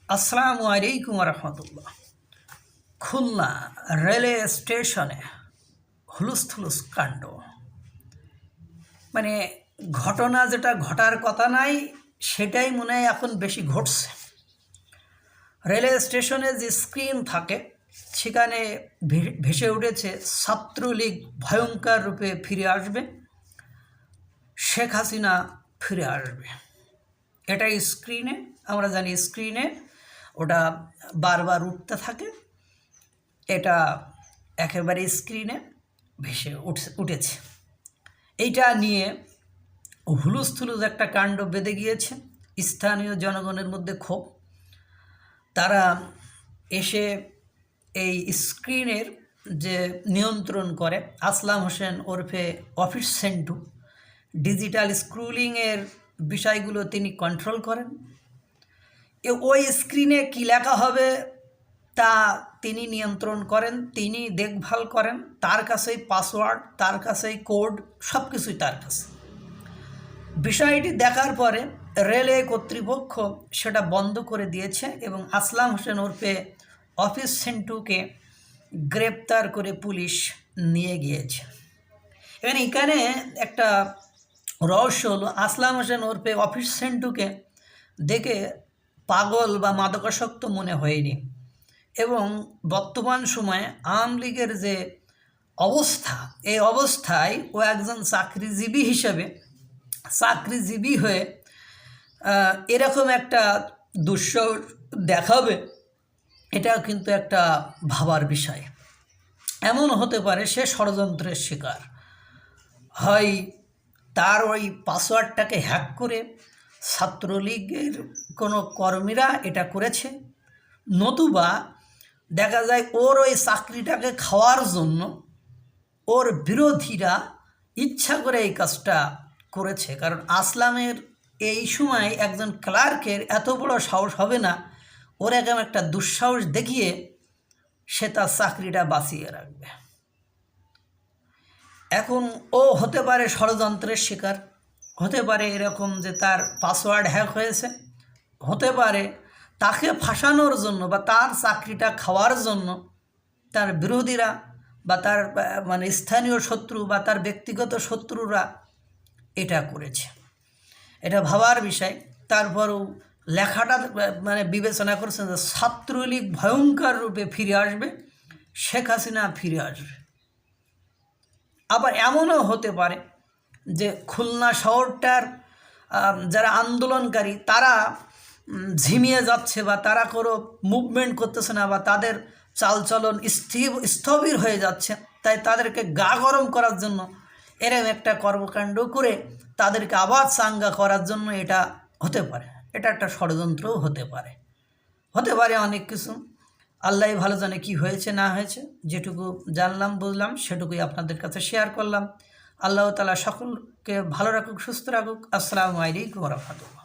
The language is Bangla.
আসসালামু আলাইকুম রহমতুল্লাহ। খুলনা রেলওয়ে স্টেশনে হুলুস্থুলুস কাণ্ড, মানে ঘটনা যেটা ঘটার কথা নাই সেটাই মনে হয় এখন বেশি ঘটছে। রেলওয়ে স্টেশনে যে স্ক্রিন থাকে সেখানে ভেসে উঠেছে ছাত্রলীগ ভয়ঙ্কর রূপে ফিরে আসবে, শেখ হাসিনা ফিরে আসবে। এটাই স্ক্রিনে, আমরা জানি স্ক্রিনে ওটা বারবার উঠতে থাকে। এটা একেবারে স্ক্রিনে ভেসে উঠেছে। এইটা নিয়ে হুলুস্থুলুস একটা কাণ্ড বেঁধে গিয়েছে। স্থানীয় জনগণের মধ্যে ক্ষোভ। তারা এসে এই স্ক্রিনের যে নিয়ন্ত্রণ করে আসলাম হোসেন ওরফে অফিস সেন্টু, ডিজিটাল স্ক্রুলিংয়ের বিষয়গুলো তিনি কন্ট্রোল করেন। ওই স্ক্রিনে কী লেখা হবে তা তিনি নিয়ন্ত্রণ করেন, তিনি দেখভাল করেন। তার কাছেই পাসওয়ার্ড, তার কাছেই কোড, সব কিছুই তার কাছে। বিষয়টি দেখার পরে রেলওয়ে কর্তৃপক্ষ সেটা বন্ধ করে দিয়েছে এবং আসলাম হোসেন ওরফে অফিস সেন্টুকে গ্রেপ্তার করে পুলিশ নিয়ে গিয়েছে। এখানে একটা রহস্য হলো, আসলাম হোসেন ওরফে অফিস সেন্টুকে দেখে পাগল বা মাদকাসক্ত মনে হয়নি। এবং বর্তমান সময়ে আওয়ামী লীগের যে অবস্থা, এই অবস্থায় ও একজন চাকরিজীবী হিসেবে চাকরিজীবী হয়ে এরকম একটা দুঃসাহস দেখাবে, এটাও কিন্তু একটা ভাবার বিষয়। এমন হতে পারে সে ষড়যন্ত্রের শিকার হয়, তার ওই পাসওয়ার্ডটাকে হ্যাক করে ছাত্রলীগের কোনো কর্মীরা এটা করেছে, নতুবা দেখা যায় ওর ওই চাকরিটাকে খাওয়ার জন্য ওর বিরোধীরা ইচ্ছা করে এই কাজটা করেছে। কারণ আসলামের এই সময় একজন ক্লার্কের এত বড় সাহস হবে না, ওর এরকম একটা দুঃসাহস দেখিয়ে সে তার চাকরিটা বাঁচিয়ে রাখবে। এখন ও হতে পারে ষড়যন্ত্রের শিকার, হতে পারে এরকম যে তার পাসওয়ার্ড হ্যাক হয়েছে, হতে পারে তাকে ফাঁসানোর জন্য বা তার চাকরিটা খাওয়ার জন্য তার বিরোধীরা বা তার মানে স্থানীয় শত্রু বা তার ব্যক্তিগত শত্রুরা এটা করেছে। এটা ভাবার বিষয়। তারপরও লেখাটা মানে বিবেচনা করছেন যে ছাত্রলীগ ভয়ঙ্কর রূপে ফিরে আসবে, শেখ হাসিনা ফিরে আসবে। আবার এমনও হতে পারে যে খুলনা শহরটার যারা আন্দোলনকারী তারা ঝিমিয়ে যাচ্ছে বা তারা কোনো মুভমেন্ট করতেছে না বা তাদের চালচলন স্থবির হয়ে যাচ্ছে, তাই তাদেরকে গা গরম করার জন্য এরকম একটা কর্মকাণ্ড করে তাদেরকে আবার চাঙ্গা করার জন্য এটা হতে পারে। এটা একটা ষড়যন্ত্রও হতে পারে, হতে পারে অনেক কিছু। আল্লাহ ভালো জানে কি হয়েছে না হয়েছে। যেটুকু জানলাম বুঝলাম সেটুকুই আপনাদের কাছে শেয়ার করলাম। আল্লাহ তাআলা সকলকে ভালো রাখুক, সুস্থ রাখুক। আসসালামু আলাইকুম ওয়া রাহমাতুল্লাহ।